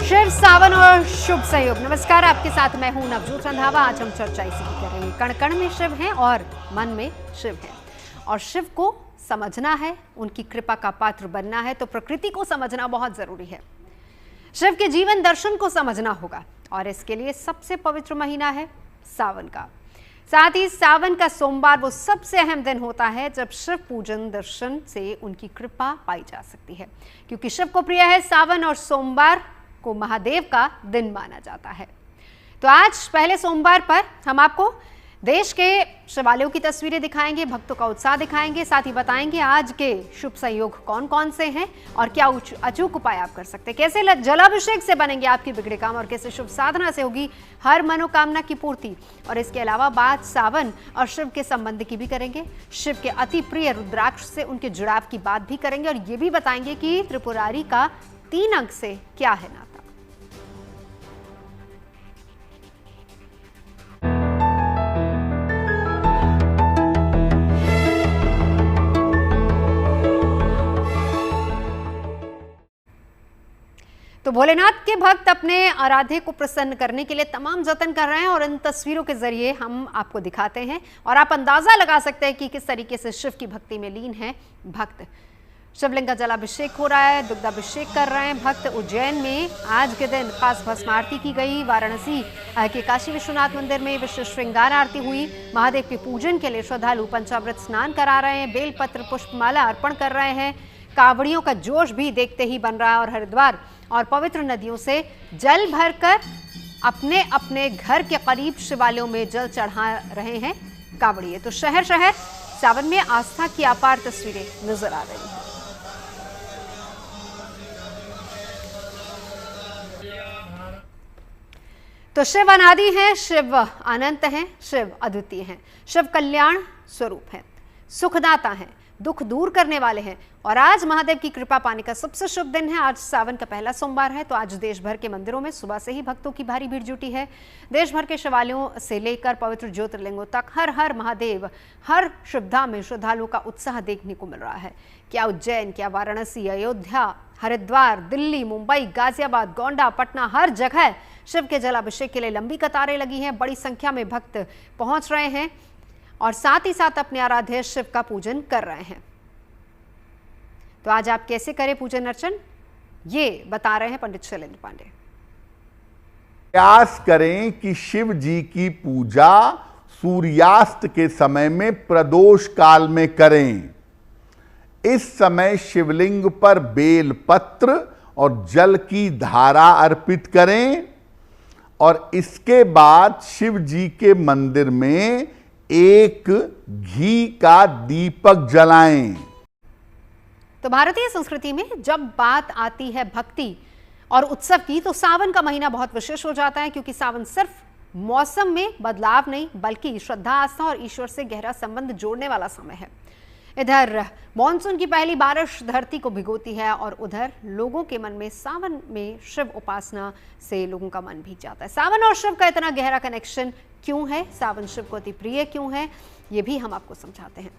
शिव, सावन और शुभ संयोग। नमस्कार, आपके साथ मैं हूं नवजोत रंधावा। आज हम चर्चा इसी की करेंगे। कण कण में शिव हैं और मन में शिव है, और शिव को समझना है, उनकी कृपा का पात्र बनना है तो प्रकृति को समझना बहुत जरूरी है। शिव के जीवन दर्शन को समझना होगा और इसके लिए सबसे पवित्र महीना है सावन का। साथ ही सावन का सोमवार वो सबसे अहम दिन होता है जब शिव पूजन दर्शन से उनकी कृपा पाई जा सकती है, क्योंकि शिव को प्रिय है सावन और सोमवार को महादेव का दिन माना जाता है। तो आज पहले सोमवार पर हम आपको देश के शिवालयों की तस्वीरें दिखाएंगे, भक्तों का उत्साह दिखाएंगे, साथ ही बताएंगे आज के शुभ संयोग कौन कौन से हैं और क्या अचूक उपाय आप कर सकते हैं, कैसे जलाभिषेक से बनेंगे आपके बिगड़े काम और कैसे शुभ साधना से होगी हर मनोकामना की पूर्ति। और इसके अलावा बात सावन और शिव के संबंध की भी करेंगे, शिव के अति प्रिय रुद्राक्ष से उनके जुड़ाव की बात भी करेंगे और ये भी बताएंगे कि त्रिपुरारी का 3 अंक से क्या है नाता। तो भोलेनाथ के भक्त अपने आराध्य को प्रसन्न करने के लिए तमाम जतन कर रहे हैं और इन तस्वीरों के जरिए हम आपको दिखाते हैं और आप अंदाजा लगा सकते हैं कि किस तरीके से शिव की भक्ति में लीन है भक्त। शिवलिंग का जलाभिषेक हो रहा है, दुग्धाभिषेक कर रहे हैं भक्त। उज्जैन में आज के दिन खास भस्म आरती की गई। वाराणसी के काशी विश्वनाथ मंदिर में विशेष श्रृंगार आरती हुई। महादेव के पूजन के लिए श्रद्धालु पंचामृत स्नान करा रहे हैं, बेलपत्र पुष्पमाला अर्पण कर रहे हैं। कांवड़ियों का जोश भी देखते ही बन रहा है और हरिद्वार और पवित्र नदियों से जल भरकर अपने अपने घर के करीब शिवालयों में जल चढ़ा रहे हैं कांवड़िए। तो शहर शहर सावन में आस्था की अपार तस्वीरें नजर आ रही हैं। तो शिव अनादि हैं, शिव अनंत हैं, शिव अद्वितीय हैं, शिव कल्याण स्वरूप हैं, सुखदाता हैं, दुख दूर करने वाले हैं। और आज महादेव की कृपा पाने का सबसे शुभ दिन है। आज सावन का पहला सोमवार है, तो आज देश भर के मंदिरों में सुबह से ही भक्तों की भारी भीड़ जुटी है। देश भर के शिवालयों से लेकर पवित्र ज्योतिर्लिंगों तक हर हर महादेव, हर श्रद्धा में श्रद्धालुओं का उत्साह देखने को मिल रहा है। क्या उज्जैन, क्या वाराणसी, अयोध्या, हरिद्वार, दिल्ली, मुंबई, गाजियाबाद, गोंडा, पटना, हर जगह शिव के जलाभिषेक के लिए लंबी कतारें लगी हैं। बड़ी संख्या में भक्त पहुंच रहे हैं और साथ ही साथ अपने आराध्य शिव का पूजन कर रहे हैं। तो आज आप कैसे करें पूजन अर्चन, ये बता रहे हैं पंडित शैलेंद्र पांडे। प्रयास करें कि शिव जी की पूजा सूर्यास्त के समय में प्रदोष काल में करें। इस समय शिवलिंग पर बेल पत्र और जल की धारा अर्पित करें और इसके बाद शिव जी के मंदिर में एक घी का दीपक जलाएं। तो भारतीय संस्कृति में जब बात आती है भक्ति और उत्सव की, तो सावन का महीना बहुत विशेष हो जाता है, क्योंकि सावन सिर्फ मौसम में बदलाव नहीं बल्कि श्रद्धा, आस्था और ईश्वर से गहरा संबंध जोड़ने वाला समय है। इधर मॉनसून की पहली बारिश धरती को भिगोती है और उधर लोगों के मन में सावन में शिव उपासना से लोगों का मन भीग जाता है। सावन और शिव का इतना गहरा कनेक्शन क्यों है, सावन शिव को अति प्रिय क्यों है, ये भी हम आपको समझाते हैं।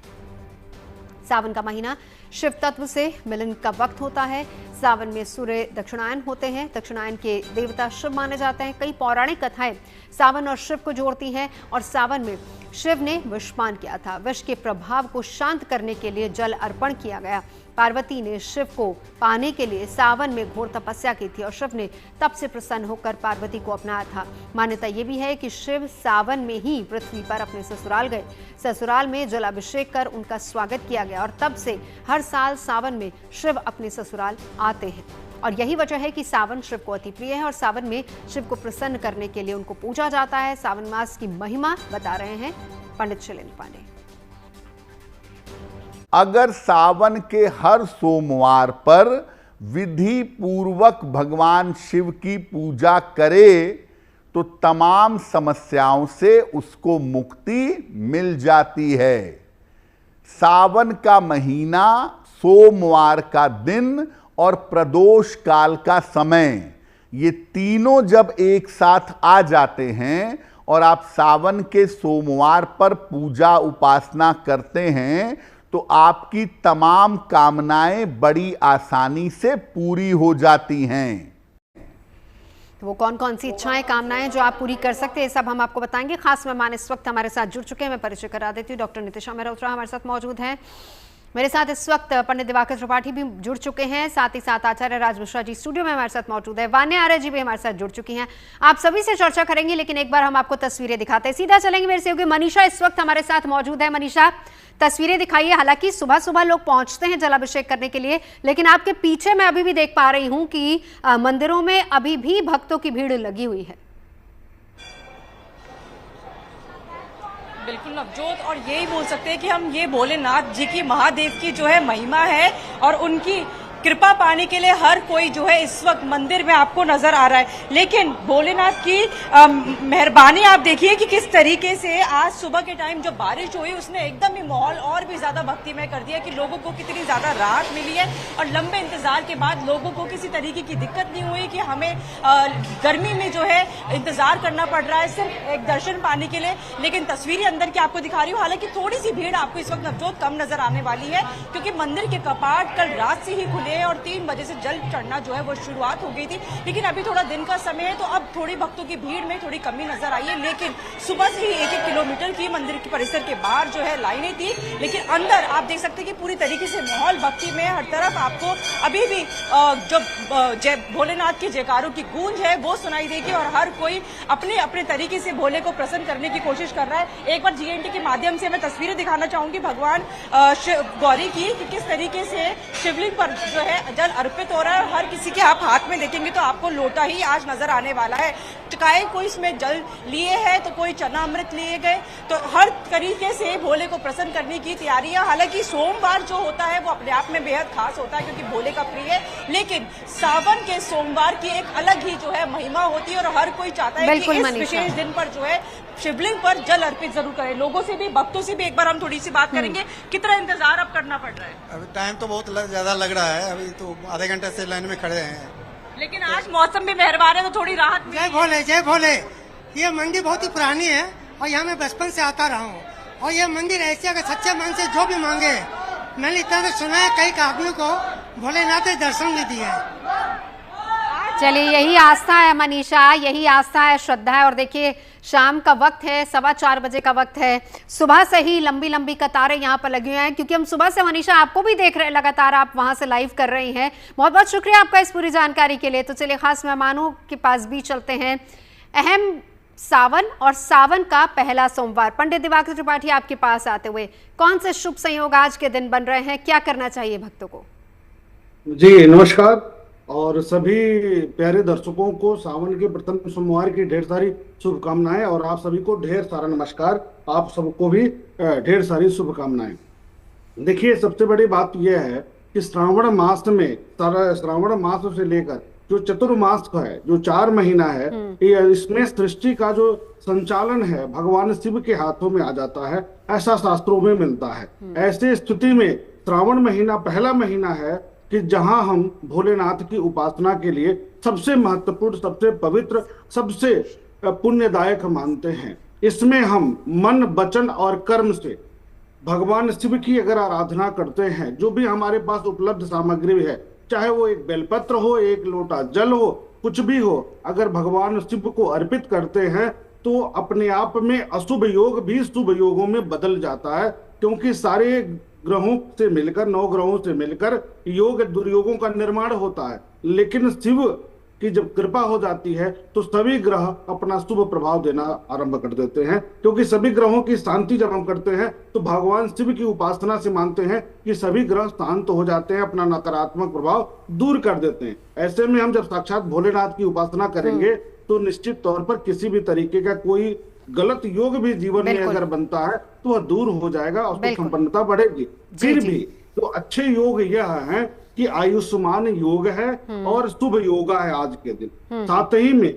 सावन का महीना शिव तत्व से मिलन का वक्त होता है। सावन में सूर्य दक्षिणायन होते हैं, दक्षिणायन के देवता शिव माने जाते हैं। कई पौराणिक कथाएं सावन और शिव को जोड़ती हैं और सावन में शिव ने विषपान किया था। विष के प्रभाव को शांत करने के लिए जल अर्पण किया गया। पार्वती ने शिव को पाने के लिए सावन में घोर तपस्या की थी और शिव ने तप से प्रसन्न होकर पार्वती को अपनाया था। मान्यता ये भी है कि शिव सावन में ही पृथ्वी पर अपने ससुराल गए। ससुराल में जलाभिषेक कर उनका स्वागत किया गया और तब से हर साल सावन में शिव अपने ससुराल आते हैं। और यही वजह है कि सावन शिव को अति प्रिय है और सावन में शिव को प्रसन्न करने के लिए उनको पूजा जाता है। सावन मास की महिमा बता रहे हैं पंडित शैलेंद्र पांडे। अगर सावन के हर सोमवार पर विधि पूर्वक भगवान शिव की पूजा करे तो तमाम समस्याओं से उसको मुक्ति मिल जाती है। सावन का महीना, सोमवार का दिन और प्रदोष काल का समय, ये तीनों जब एक साथ आ जाते हैं और आप सावन के सोमवार पर पूजा उपासना करते हैं तो आपकी तमाम कामनाएं बड़ी आसानी से पूरी हो जाती हैं। तो वो कौन कौन सी इच्छाएं, कामनाएं जो आप पूरी कर सकते हैं, सब हम आपको बताएंगे। खास मेहमान इस वक्त हमारे साथ जुड़ चुके हैं, मैं परिचय करा देती हूँ। डॉक्टर नितिशा मेहरोत्रा हमारे साथ मौजूद हैं। मेरे साथ इस वक्त पंडित दिवाकर त्रिपाठी भी जुड़ चुके हैं, साथ ही साथ आचार्य राज मिश्रा जी स्टूडियो में हमारे साथ मौजूद है। वान्या आर्य जी भी हमारे साथ जुड़ चुकी हैं। आप सभी से चर्चा करेंगे, लेकिन एक बार हम आपको तस्वीरें दिखाते हैं। सीधा चलेंगे मेरे सहयोगी मनीषा इस वक्त हमारे साथ मौजूद है। मनीषा, तस्वीरें दिखाइए। हालांकि सुबह सुबह लोग पहुंचते हैं जलाभिषेक करने के लिए, लेकिन आपके पीछे मैं अभी भी देख पा रही हूं कि मंदिरों में अभी भी भक्तों की भीड़ लगी हुई है। बिल्कुल नवजोत, और यही बोल सकते हैं कि हम ये भोलेनाथ जी की, महादेव की जो है महिमा है, और उनकी कृपा पाने के लिए हर कोई जो है इस वक्त मंदिर में आपको नजर आ रहा है। लेकिन भोलेनाथ की मेहरबानी आप देखिए कि किस तरीके से आज सुबह के टाइम जो बारिश हुई उसने एकदम ही माहौल और भी ज्यादा भक्तिमय कर दिया, कि लोगों को कितनी ज्यादा राहत मिली है, और लंबे इंतजार के बाद लोगों को किसी तरीके की दिक्कत नहीं हुई कि हमें गर्मी में जो है इंतजार करना पड़ रहा है सिर्फ एक दर्शन पाने के लिए। लेकिन तस्वीरें अंदर की आपको दिखा रही हूँ, हालांकि थोड़ी सी भीड़ आपको इस वक्त नवजोत कम नजर आने वाली है, क्योंकि मंदिर के कपाट कल रात से ही खुले और 3 बजे से जल चढ़ना जो है वो शुरुआत हो गई थी। लेकिन अभी थोड़ा दिन का समय है, तो अब थोड़ी भक्तों की भीड़ में थोड़ी कमी नजर आई है। लेकिन सुबह से ही 1-1 किलोमीटर की मंदिर के परिसर के बाहर जो है लाइनें थी, लेकिन अंदर आप देख सकते हैं कि पूरी तरीके से माहौल भक्ति में, हर तरफ आपको अभी भी जो जय भोलेनाथ के जयकारों की गूंज है वो सुनाई देगी, और हर कोई अपने अपने तरीके से भोले को प्रसन्न करने की कोशिश कर रहा है। एक बार जीएनटी के माध्यम से मैं तस्वीरें दिखाना चाहूंगी भगवान गौरी की, कि किस तरीके से शिवलिंग पर जो है जल अर्पित हो रहा है। हर किसी के आप हाथ में देखेंगे तो आपको लोटा ही आज नजर आने वाला है। चाहे कोई इसमें जल लिए है तो कोई चना अमृत लिए गए, तो हर तरीके से भोले को प्रसन्न करने की तैयारियां। हालांकि सोमवार जो होता है वो अपने आप में बेहद खास होता है, क्योंकि भोले का प्रिय है, लेकिन सावन के सोमवार की एक अलग ही जो है महिमा होती है, और हर कोई चाहता है कि इस विशेष दिन पर जो है शिवलिंग पर जल अर्पित जरूर करें। लोगों से भी, भक्तों से भी एक बार हम थोड़ी सी बात करेंगे। कितना इंतजार अब करना पड़ रहा है? अभी टाइम तो बहुत ज्यादा लग रहा है, अभी तो आधे घंटे से लाइन में खड़े हैं, लेकिन आज मौसम भी मेहरबान है तो थोड़ी राहत। जय भोले, जय भोले। ये मंदिर बहुत ही पुरानी है, और यहाँ मैं बचपन से आता रहा हूँ, और ये मंदिर ऐसे अगर सच्चे मन से जो भी मांगे, मैंने इतना तो सुना है कई आदमियों को भोलेनाथ ने दर्शन भी दिया है। चलिए, यही आस्था है मनीषा, यही आस्था है, श्रद्धा है। और देखिए शाम का वक्त है, 4:15 बजे का वक्त है। सुबह से ही लंबी लंबी कतारें यहाँ पर लगी हुई हैं, क्योंकि हम सुबह से मनीषा आपको भी देख रहे हैं, लगातार आप वहां से लाइव कर रही हैं। बहुत बहुत शुक्रिया आपका इस पूरी जानकारी के लिए। तो चलिए खास मेहमानों के पास भी चलते हैं। अहम सावन और सावन का पहला सोमवार, पंडित दिवाकर त्रिपाठी आपके पास आते हुए, कौन से शुभ संयोग आज के दिन बन रहे हैं, क्या करना चाहिए भक्तों को? जी नमस्कार, और सभी प्यारे दर्शकों को सावन के प्रथम सोमवार की ढेर सारी शुभकामनाएं, और आप सभी को ढेर सारा नमस्कार। आप सबको भी ढेर सारी शुभकामनाएं। देखिए, सबसे बड़ी बात यह है कि श्रावण मास में, श्रावण मास से लेकर जो चतुर्मास है, जो 4 महीना है, इसमें सृष्टि का जो संचालन है भगवान शिव के हाथों में आ जाता है, ऐसा शास्त्रों में मिलता है। ऐसे स्थिति में श्रावण महीना पहला महीना है कि जहां हम भोलेनाथ की उपासना के लिए सबसे महत्वपूर्ण, सबसे पवित्र, सबसे पुण्यदायक मानते हैं। इसमें हम मन, वचन और कर्म से भगवान शिव की अगर आराधना करते हैं, जो भी हमारे पास उपलब्ध सामग्री है, चाहे वो एक बेलपत्र हो, एक लोटा जल हो, कुछ भी हो, अगर भगवान शिव को अर्पित करते हैं तो अपने आप में अशुभ योग भी शुभ योगों में बदल जाता है, क्योंकि सारे ग्रहों से मिलकर, 9 ग्रहों से मिलकर योग दुर्योगों का निर्माण होता है। लेकिन शिव की जब कृपा हो जाती है तो सभी ग्रह अपना शुभ प्रभाव देना आरंभ कर देते हैं, क्योंकि सभी ग्रहों की शांति जब हम करते हैं तो भगवान शिव की उपासना से मानते हैं कि सभी ग्रह शांत हो जाते हैं, अपना नकारात्मक प्रभाव दूर कर देते हैं। ऐसे में हम जब साक्षात भोलेनाथ की उपासना करेंगे तो निश्चित तौर पर किसी भी तरीके का कोई गलत योग भी जीवन में अगर बनता है तो वह दूर हो जाएगा, उसकी संपन्नता बढ़ेगी। फिर भी तो अच्छे योग यह है कि आयुष्मान योग है और शुभ योगा है आज के दिन। साथ ही में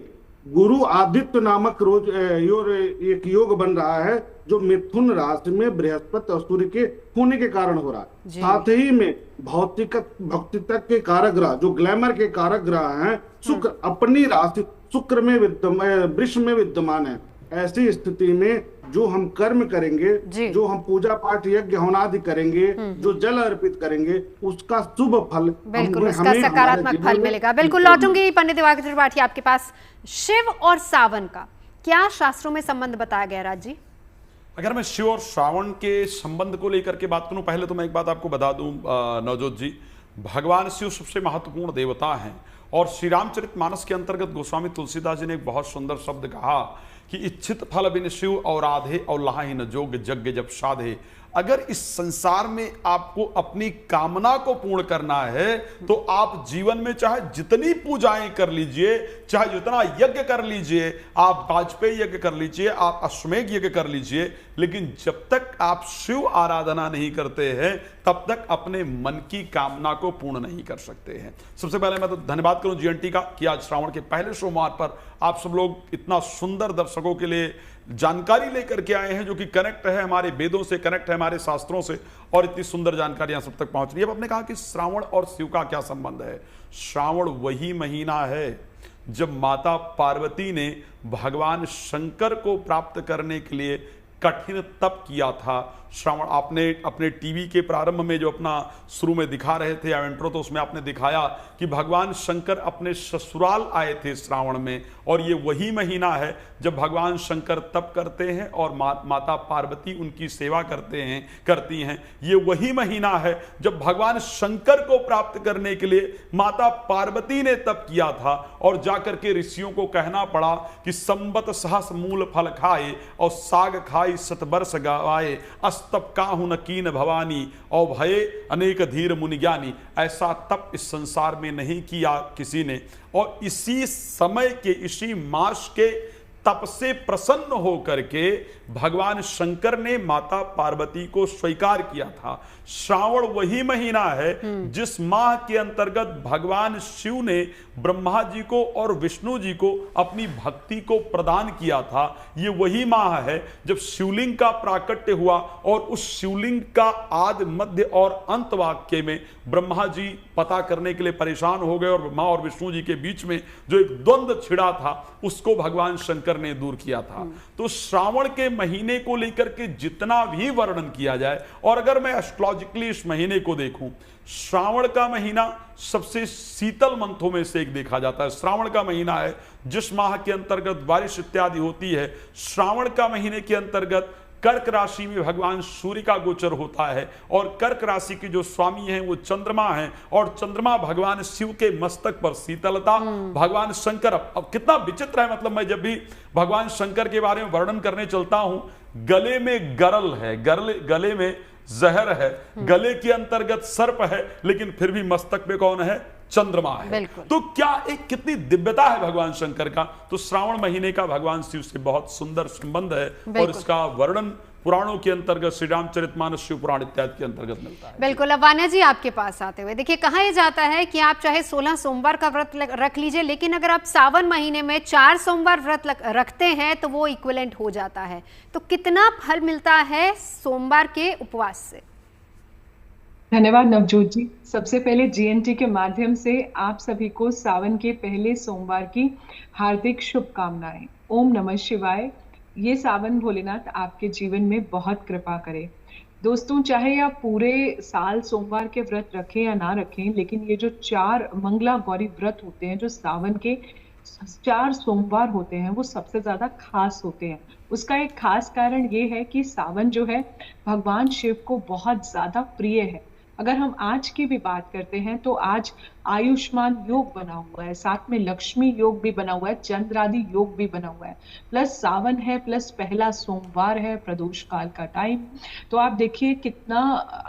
गुरु आदित्य नामक रोज एक योग बन रहा है, जो मिथुन राशि में बृहस्पति और सूर्य के होने के कारण हो रहा है। साथ ही में भौतिकता के कारक ग्रह, जो ग्लैमर के कारक ग्रह हैं, शुक्र अपनी राशि शुक्र में वृष में विद्यमान है, ऐसी स्थिति में जो हम कर्म करेंगे, जो हम पूजा पाठ यज्ञ हवनादि करेंगे, जो जल अर्पित करेंगे, उसका शुभ फल बिल्कुल, उसका सकारात्मक फल मिलेगा। बिल्कुल लौटूंगी पंडित दिवाकर त्रिपाठी आपके पास। शिव और सावन का क्या शास्त्रों में संबंध बताया गया राज जी? अगर मैं शिव और श्रावण के संबंध को लेकर के बात करूं, पहले तो मैं एक बात आपको बता दूं नवजोत जी, भगवान शिव सबसे महत्वपूर्ण देवता हैं और श्री रामचरितमानस के अंतर्गत गोस्वामी तुलसीदास जी ने एक बहुत सुंदर शब्द कहा कि इच्छित फल बिन शिव और राधे और लाहि न जोग यज्ञ जब साधे। अगर इस संसार में आपको अपनी कामना को पूर्ण करना है तो आप जीवन में चाहे जितनी पूजाएं कर लीजिए, चाहे जितना यज्ञ कर लीजिए, आप वाजपेयी यज्ञ कर लीजिए, आप अश्वमेघ यज्ञ कर लीजिए, लेकिन जब तक आप शिव आराधना नहीं करते हैं तब तक अपने मन की कामना को पूर्ण नहीं कर सकते हैं। सबसे पहले मैं तो धन्यवाद करूं जीएनटी का कि आज श्रावण के पहले सोमवार पर आप सब लोग इतना सुंदर दर्शकों के लिए जानकारी लेकर के आए हैं जो कि कनेक्ट है हमारे वेदों से, कनेक्ट है हमारे शास्त्रों से, और इतनी सुंदर जानकारियां सब तक पहुंच रही है। अब आपने कहा कि श्रावण और शिव का क्या संबंध है। श्रावण वही महीना है जब माता पार्वती ने भगवान शंकर को प्राप्त करने के लिए कठिन तप किया था। श्रावण आपने अपने टीवी के प्रारंभ में जो अपना शुरू में दिखा रहे थे इंट्रो, तो उसमें आपने दिखाया कि भगवान शंकर अपने ससुराल आए थे श्रावण में, और ये वही महीना है जब भगवान शंकर तप करते हैं और माता पार्वती उनकी सेवा करती हैं। ये वही महीना है जब भगवान शंकर को प्राप्त करने के लिए माता पार्वती ने तप किया था और जाकर के ऋषियों को कहना पड़ा कि संबत सहस मूल फल खाए और साग खाई शतवर्ष गवाए, तप काहु न कीन भवानी और भये अनेक धीर मुनि ज्ञानी। ऐसा तप इस संसार में नहीं किया किसी ने, और इसी समय के इसी मास के तप से प्रसन्न होकर के भगवान शंकर ने माता पार्वती को स्वीकार किया था। श्रावण वही महीना है जिस माह के अंतर्गत भगवान शिव ने ब्रह्मा जी को और विष्णु जी को अपनी भक्ति को प्रदान किया था। ये वही माह है जब शिवलिंग का प्राकट्य हुआ और उस शिवलिंग का आदि मध्य और अंत वाक्य में ब्रह्मा जी पता करने के लिए परेशान हो गए और ब्रह्मा और विष्णु जी के बीच में जो एक द्वंद्व छिड़ा था उसको भगवान शंकर ने दूर किया था। तो श्रावण के महीने को लेकर के जितना भी वर्णन किया जाए, और अगर मैं एस्ट्रोलॉजिकली इस महीने को देखूं, श्रावण का महीना सबसे शीतल मंथों में से एक देखा जाता है। श्रावण का महीना है जिस माह के अंतर्गत बारिश इत्यादि होती है। श्रावण का महीने के अंतर्गत कर्क राशि में भगवान सूर्य का गोचर होता है, और कर्क राशि के जो स्वामी हैं वो चंद्रमा हैं, और चंद्रमा भगवान शिव के मस्तक पर शीतलता, भगवान शंकर, अब कितना विचित्र है, मतलब मैं जब भी भगवान शंकर के बारे में वर्णन करने चलता हूं, गले में गरल है, गले में जहर है, गले के अंतर्गत सर्प है, लेकिन फिर भी मस्तक पे कौन है? चंद्रमा है। तो क्या एक कितनी दिव्यता है भगवान शंकर का। तो श्रावण महीने का भगवान शिव से बहुत सुंदर संबंध है, और इसका वर्णन पुराणों के अंतर्गत श्री रामचरितमानस शिव पुराण इत्यादि के अंतर्गत मिलता है। बिल्कुल। अब वान्या जी आपके पास आते हुए देखिए, कहा यह जाता है कि आप चाहे 16 सोमवार का व्रत रख लीजिए, लेकिन अगर आप सावन महीने में 4 सोमवार व्रत रखते हैं तो वो इक्विवेलेंट हो जाता है। तो कितना फल मिलता है सोमवार के उपवास से? धन्यवाद नवजोत जी। सबसे पहले जीएनटी के माध्यम से आप सभी को सावन के पहले सोमवार की हार्दिक शुभकामनाएं। ओम नमः शिवाय। ये सावन भोलेनाथ आपके जीवन में बहुत कृपा करे। दोस्तों, चाहे आप पूरे साल सोमवार के व्रत रखें या ना रखें, लेकिन ये जो 4 मंगला गौरी व्रत होते हैं, जो सावन के 4 सोमवार होते हैं, वो सबसे ज्यादा खास होते हैं। उसका एक खास कारण ये है कि सावन जो है भगवान शिव को बहुत ज्यादा प्रिय है। अगर हम आज की भी बात करते हैं तो आज आयुष्मान योग बना हुआ है, साथ में लक्ष्मी योग भी बना हुआ है, चंद्रादि योग भी बना हुआ है, प्लस सावन है, प्लस पहला सोमवार है, प्रदोष काल का टाइम। तो आप देखिए कितना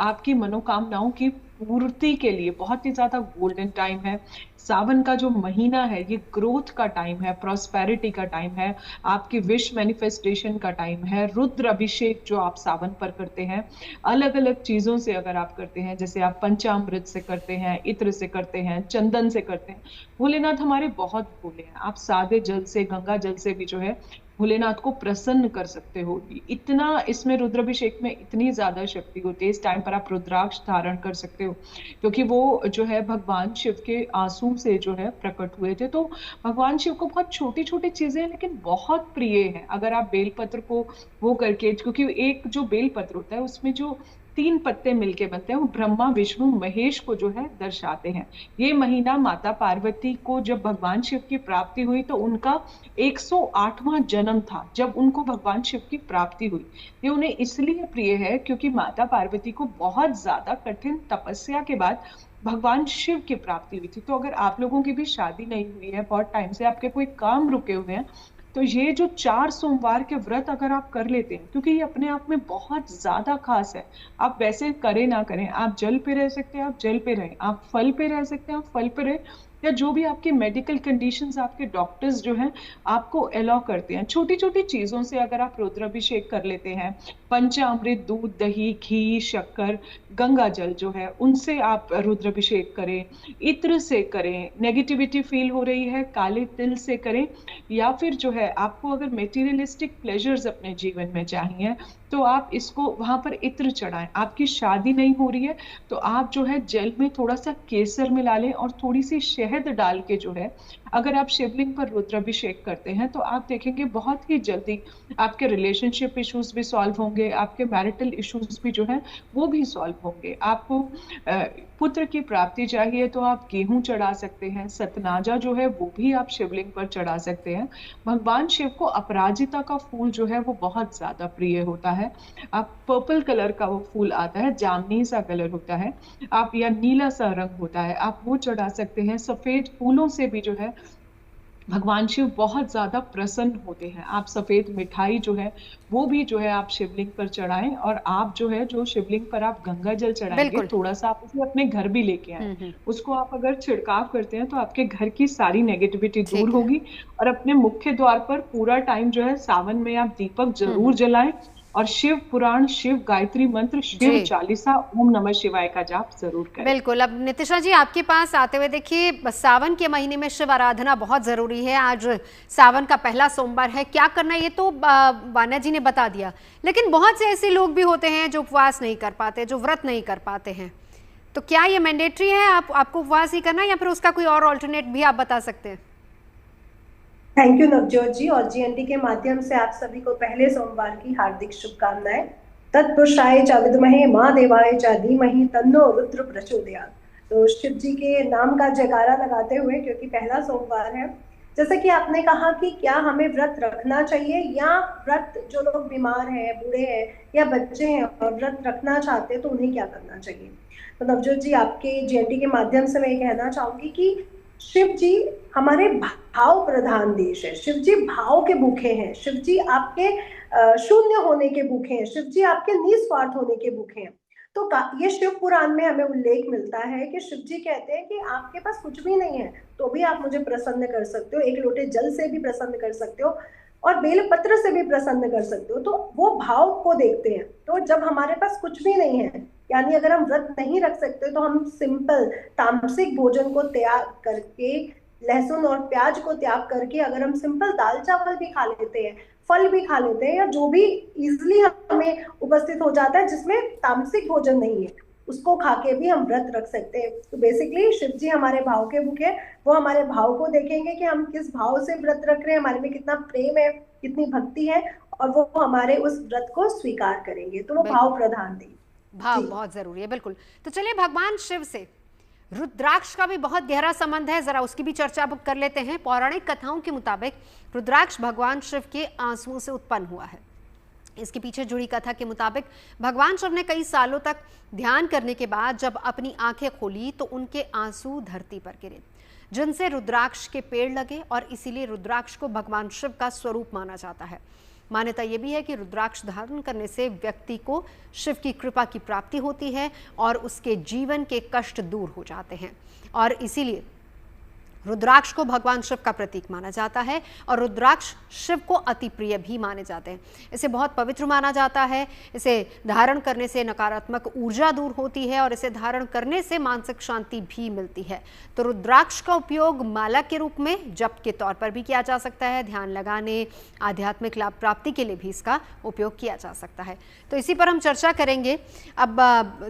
आपकी मनोकामनाओं की पूर्ति के लिए बहुत ही ज्यादा गोल्डन टाइम है। सावन का जो महीना है ये ग्रोथ का टाइम है, प्रॉस्पेरिटी का टाइम है, आपकी विश मैनिफेस्टेशन का टाइम है। रुद्र अभिषेक जो आप सावन पर करते हैं, अलग अलग चीजों से अगर आप करते हैं, जैसे आप पंचामृत से करते हैं, इत्र से करते हैं, चंदन से करते हैं। भोलेनाथ हमारे बहुत भोले हैं। आप सादे जल से, गंगा जल से भी जो है भोलेनाथ को प्रसन्न कर सकते हो। इतना इसमें रुद्राभिषेक में इतनी ज्यादा शक्ति होती है। इस टाइम पर आप रुद्राक्ष धारण कर सकते हो, क्योंकि वो जो है भगवान शिव के आंसू से जो है प्रकट हुए थे। तो भगवान शिव को बहुत छोटी छोटी चीजें लेकिन बहुत प्रिय है। अगर आप बेलपत्र को वो करके, क्योंकि एक जो बेलपत्र होता है उसमें जो 3 पत्ते मिलके बनते हैं, वो ब्रह्मा विष्णु महेश को जो है दर्शाते हैं। ये महीना माता पार्वती को जब भगवान शिव की प्राप्ति हुई तो उनका 108वां जन्म था जब उनको भगवान शिव की प्राप्ति हुई। ये उन्हें इसलिए प्रिय है क्योंकि माता पार्वती को बहुत ज्यादा कठिन तपस्या के बाद भगवान शिव की प्राप्ति हुई थी। तो अगर आप लोगों की भी शादी नहीं हुई है, बहुत टाइम से आपके कोई काम रुके हुए हैं, तो ये जो 4 सोमवार के व्रत अगर आप कर लेते हैं, क्योंकि ये अपने आप में बहुत ज्यादा खास है। आप वैसे करें ना करें, आप जल पे रह सकते हैं, आप जल पे रहें, आप फल पे रह सकते हैं, आप फल पे रहें, या जो भी आपकी मेडिकल कंडीशंस आपके डॉक्टर्स जो हैं आपको अलाउ करते हैं। छोटी छोटी चीजों से अगर आप रुद्राभिषेक कर लेते हैं, पंचामृत, दूध, दही, घी, शक्कर, गंगा जल जो है उनसे आप रुद्राभिषेक करें, इत्र से करें, नेगेटिविटी फील हो रही है काले तिल से करें, या फिर जो है आपको अगर मेटीरियलिस्टिक प्लेजर्स अपने जीवन में चाहिए तो आप इसको वहां पर इत्र चढ़ाएं। आपकी शादी नहीं हो रही है तो आप जो है जल में थोड़ा सा केसर मिला लें और थोड़ी सी शहद डाल के जो है अगर आप शिवलिंग पर रुद्राभिषेक करते हैं तो आप देखेंगे बहुत ही जल्दी आपके रिलेशनशिप इश्यूज भी सॉल्व होंगे, आपके मैरिटल इश्यूज भी जो है वो भी सॉल्व होंगे। आपको पुत्र की प्राप्ति चाहिए तो आप गेहूं चढ़ा सकते हैं, सतनाजा जो है वो भी आप शिवलिंग पर चढ़ा सकते हैं। भगवान शिव को अपराजिता का फूल जो है वो बहुत ज्यादा प्रिय होता है। आप पर्पल कलर का वो फूल आता है, जामनी सा कलर होता है, आप या नीला सा रंग होता है, आप वो चढ़ा सकते हैं। सफेद फूलों से भी जो है भगवान शिव बहुत ज्यादा प्रसन्न होते हैं। आप सफेद मिठाई जो है वो भी जो है आप शिवलिंग पर चढ़ाएं, और आप जो है जो शिवलिंग पर आप गंगा जल चढ़ाएंगे थोड़ा सा आप उसे अपने घर भी लेके आए, उसको आप अगर छिड़काव करते हैं तो आपके घर की सारी नेगेटिविटी दूर होगी। और अपने मुख्य द्वार पर पूरा टाइम जो है सावन में आप दीपक जरूर जलाएं, और शिव पुराण, शिव गायत्री मंत्र, शिव चालीसा, ओम नमः शिवाय का जाप जरूर करें। बिल्कुल। अब नितिशा जी आपके पास आते हुए, देखिए सावन के महीने में शिव आराधना बहुत जरूरी है। आज सावन का पहला सोमवार है, क्या करना है ये तो वान्या जी ने बता दिया, लेकिन बहुत से ऐसे लोग भी होते हैं जो उपवास नहीं कर पाते, जो व्रत नहीं कर पाते हैं, तो क्या ये मैंडेटरी है आपको उपवास ही करना, या फिर उसका कोई और ऑल्टरनेट भी आप बता सकते हैं? थैंक यू नवजोत जी, और जीएनटी के माध्यम से आप सभी को पहले सोमवार की हार्दिक शुभकामनाएं। तत्पुरुषाय च विद्महे महादेवाय च धीमहि तन्नो रुद्र प्रचोदयात्। तो शिव जी के नाम का जयकारा लगाते हुए, क्योंकि पहला सोमवार है, जैसा कि आपने कहा कि क्या हमें व्रत रखना चाहिए, या व्रत जो लोग बीमार हैं, बूढ़े हैं या बच्चे हैं और व्रत रखना चाहते हैं तो उन्हें क्या करना चाहिए। तो नवजोत जी आपके जीएनटी के माध्यम से मैं कहना चाहूंगी कि शिव जी हमारे भाव प्रधान देश है। शिव जी भाव के भूखे हैं, शिव जी आपके शून्य होने के भूखे हैं, शिव जी आपके निस्वार्थ होने के भूखे हैं। तो ये शिव पुराण में हमें उल्लेख मिलता है कि शिव जी कहते हैं कि आपके पास कुछ भी नहीं है तो भी आप मुझे प्रसन्न कर सकते हो, एक लोटे जल से भी प्रसन्न कर सकते हो और बेलपत्र से भी प्रसन्न कर सकते हो। तो वो भाव को देखते हैं। तो जब हमारे पास कुछ भी नहीं है, यानी अगर हम व्रत नहीं रख सकते, तो हम सिंपल तामसिक भोजन को त्याग करके, लहसुन और प्याज को त्याग करके अगर हम सिंपल दाल चावल भी खा लेते हैं, फल भी खा लेते हैं, या जो भी इजिली हमें उपस्थित हो जाता है जिसमें तामसिक भोजन नहीं है, उसको खा के भी हम व्रत रख सकते हैं। तो बेसिकली शिव जी हमारे भाव के भूखे, वो हमारे भाव को देखेंगे कि हम किस भाव से व्रत रख रहे हैं, हमारे में कितना प्रेम है, कितनी भक्ति है, और वो हमारे उस व्रत को स्वीकार करेंगे। तो वो भाव प्रधान देंगे। भाव बहुत जरूरी है, बिल्कुल। तो चलिए भगवान शिव से रुद्राक्ष का भी बहुत गहरा संबंध है, जरा उसकी भी चर्चा कर लेते हैं। पौराणिक कथाओं के मुताबिक रुद्राक्ष भगवान शिव के आंसुओं से उत्पन्न हुआ है। इसके पीछे जुड़ी कथा के मुताबिक भगवान शिव ने कई सालों तक ध्यान करने के बाद जब अपनी आंखें खोली तो उनके आंसू धरती पर गिरे, जिनसे रुद्राक्ष के पेड़ लगे, और इसीलिए रुद्राक्ष को भगवान शिव का स्वरूप माना जाता है। मान्यता यह भी है कि रुद्राक्ष धारण करने से व्यक्ति को शिव की कृपा की प्राप्ति होती है और उसके जीवन के कष्ट दूर हो जाते हैं, और इसीलिए रुद्राक्ष को भगवान शिव का प्रतीक माना जाता है और रुद्राक्ष शिव को अति प्रिय भी माने जाते हैं। इसे बहुत पवित्र माना जाता है। इसे धारण करने से नकारात्मक ऊर्जा दूर होती है और इसे धारण करने से मानसिक शांति भी मिलती है। तो रुद्राक्ष का उपयोग माला के रूप में जप के तौर पर भी किया जा सकता है। ध्यान लगाने, आध्यात्मिक लाभ प्राप्ति के लिए भी इसका उपयोग किया जा सकता है। तो इसी पर हम चर्चा करेंगे। अब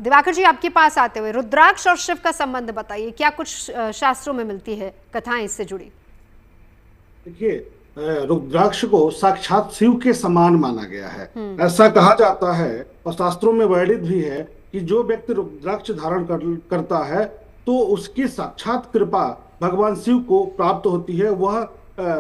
दिवाकर जी, आपके पास आते हुए रुद्राक्ष और शिव का संबंध बताइए, क्या कुछ शास्त्रों में मिलती है कथाएं इससे जुड़ी? देखिए, रुद्राक्ष को साक्षात शिव के समान माना गया है। ऐसा कहा जाता है और शास्त्रों में वर्णित भी है कि जो व्यक्ति रुद्राक्ष धारण करता है तो उसकी साक्षात कृपा भगवान शिव को प्राप्त होती है, वह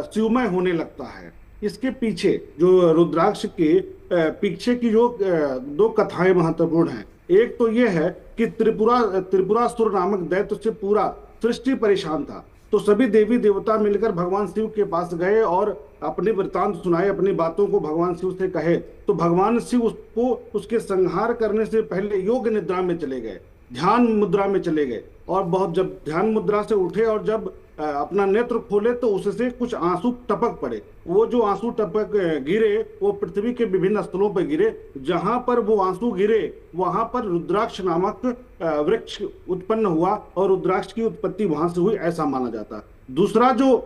शिवमय होने लगता है। इसके पीछे जो रुद्राक्ष के पीछे की जो दो कथाएं महत्वपूर्ण हैं। एक तो यह है कि त्रिपुरासुर नामक दैत्य से पूरा सृष्टि परेशान था, तो सभी देवी देवता मिलकर भगवान शिव के पास गए और अपने वृत्तांत सुनाए, अपनी बातों को भगवान शिव से कहे। तो भगवान शिव उसको उसके संहार करने से पहले योग निद्रा में चले गए, ध्यान मुद्रा में चले गए, और बहुत जब ध्यान मुद्रा से उठे और जब अपना नेत्र खोले तो उससे कुछ आंसू टपक पड़े। वो जो आंसू टपक गिरे वो पृथ्वी के विभिन्न स्थलों पर गिरे। जहां पर वो आंसू गिरे वहां पर रुद्राक्ष नामक वृक्ष उत्पन्न हुआ और रुद्राक्ष की उत्पत्ति वहां से हुई, ऐसा माना जाता है। दूसरा जो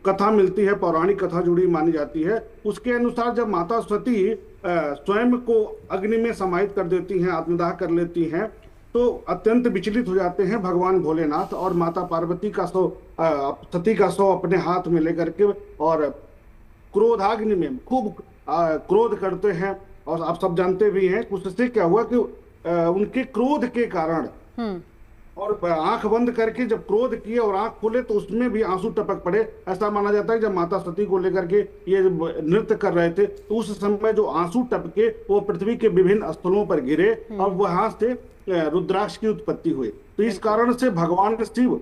कथा मिलती है, पौराणिक कथा जुड़ी मानी जाती है, उसके अनुसार जब माता सती स्वयं को अग्नि में समाहित कर देती हैं, आत्मदाह कर लेती हैं, तो अत्यंत विचलित हो जाते हैं भगवान भोलेनाथ और माता पार्वती का सती का शव अपने हाथ में लेकर के और क्रोधाग्नि में खूब क्रोध करते हैं। और आप सब जानते भी हैं उससे क्या हुआ कि उनके क्रोध के कारण और आंख बंद करके जब क्रोध किए और आंख खोले तो उसमें भी आंसू टपक पड़े। ऐसा माना जाता है जब माता सती को लेकर के ये नृत्य कर रहे थे तो उस समय जो आंसू टपके वो पृथ्वी के विभिन्न स्थलों पर गिरे और वहां से रुद्राक्ष की उत्पत्ति हुई। तो इस कारण से भगवान शिव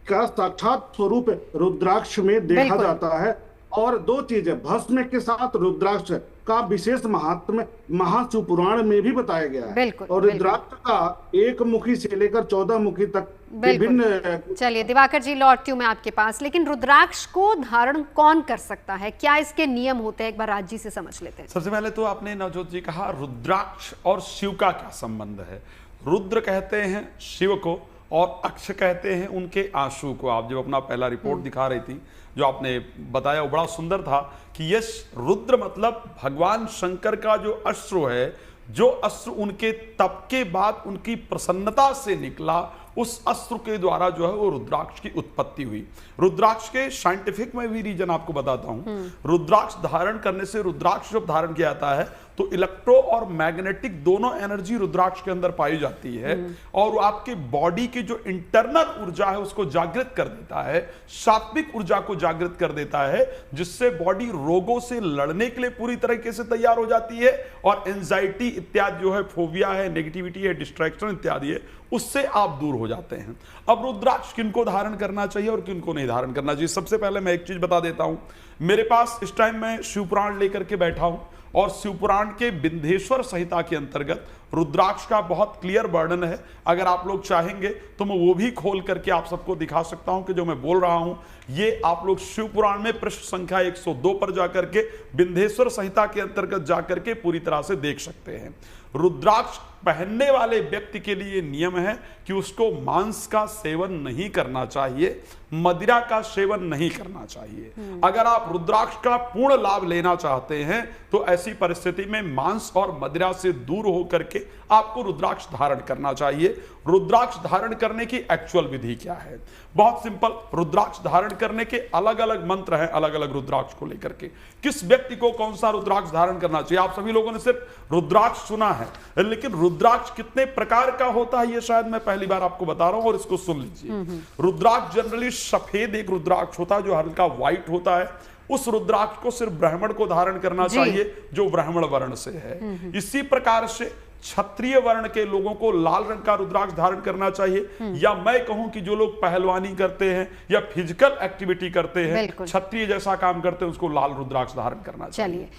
का साक्षात स्वरूप रुद्राक्ष में देखा जाता है। और दो चीजें, भस्म के साथ रुद्राक्ष का विशेष महात्म्य महाशिव पुराण में भी बताया गया है। और रुद्राक्ष का 1 मुखी से लेकर 14 मुखी तक विभिन्न। चलिए दिवाकर जी, लौटती हूँ मैं आपके पास, लेकिन रुद्राक्ष को धारण कौन कर सकता है, क्या इसके नियम होते हैं, एक बार राज जी से समझ लेते हैं। सबसे पहले तो आपने नवजोत जी कहा रुद्राक्ष और शिव का क्या संबंध है। रुद्र कहते हैं शिव को और अक्ष कहते हैं उनके आंसू को। आप जब अपना पहला रिपोर्ट दिखा रही थी, जो आपने बताया वो बड़ा सुंदर था कि यश रुद्र मतलब भगवान शंकर का जो अश्रु है, जो अश्रु उनके तप के बाद उनकी प्रसन्नता से निकला, उस अस्त्र के द्वारा जो है वो रुद्राक्ष की उत्पत्ति हुई। रुद्राक्ष के साइंटिफिक में भी रीजन आपको बताता हूं। रुद्राक्ष धारण करने से, रुद्राक्ष जब धारण किया जाता है तो इलेक्ट्रो और मैग्नेटिक दोनों एनर्जी रुद्राक्ष के अंदर पाई जाती है और आपके बॉडी की जो इंटरनल ऊर्जा है उसको जागृत कर देता है, सात्विक ऊर्जा को जागृत कर देता है, जिससे बॉडी रोगों से लड़ने के लिए पूरी तरीके से तैयार हो जाती है और एंजाइटी इत्यादि जो है, फोबिया है, नेगेटिविटी है, डिस्ट्रैक्शन इत्यादि है, उससे आप दूर हो जाते हैं। अब रुद्राक्ष किनको धारण करना चाहिए और किनको नहीं धारण करना चाहिए, सबसे पहले मैं एक चीज बता देता हूं। मेरे पास इस टाइम मैं शिवपुराण लेकर के बैठा हूं और शिवपुराण के विंध्येश्वर संहिता के अंतर्गत रुद्राक्ष का बहुत क्लियर वर्णन है। अगर आप लोग चाहेंगे तो मैं वो भी खोल करके आप सबको दिखा सकता हूं कि जो मैं बोल रहा हूं ये आप लोग शिवपुराण में पृष्ठ संख्या 102 पर जाकर के विंध्येश्वर संहिता के अंतर्गत जाकर के पूरी तरह से देख सकते हैं। रुद्राक्ष पहनने वाले व्यक्ति के लिए नियम है कि उसको मांस का सेवन नहीं करना चाहिए, मदिरा का सेवन नहीं करना चाहिए। अगर आप रुद्राक्ष का पूर्ण लाभ लेना चाहते हैं तो ऐसी परिस्थिति में मांस और मदिरा से दूर होकर के आपको रुद्राक्ष धारण करना चाहिए। रुद्राक्ष धारण करने की एक्चुअल विधि क्या है? बहुत सिंपल, रुद्राक्ष धारण करने के अलग अलग मंत्र हैं, अलग अलग रुद्राक्ष को लेकर के। किस व्यक्ति को कौन सा रुद्राक्ष धारण करना चाहिए? आप सभी लोगों ने सिर्फ रुद्राक्ष सुना है, लेकिन रुद्राक्ष कितने प्रकार का होता है ये शायद मैं पहली बार आपको बता रहा हूं और इसको सुन लीजिए। रुद्राक्ष जनरली सफेद एक रुद्राक्ष होता है जो हल्का व्हाइट होता है। उस रुद्राक्ष को सिर्फ ब्राह्मण को धारण करना चाहिए जो ब्राह्मण वर्ण से है। इसी प्रकार से क्षत्रिय वर्ण के लोगों को लाल रंग का रुद्राक्ष धारण करना चाहिए, या मैं कहूं कि जो लोग पहलवानी करते हैं या फिजिकल एक्टिविटी करते हैं, क्षत्रिय जैसा काम करते हैं, उसको लाल रुद्राक्ष धारण करना चाहिए।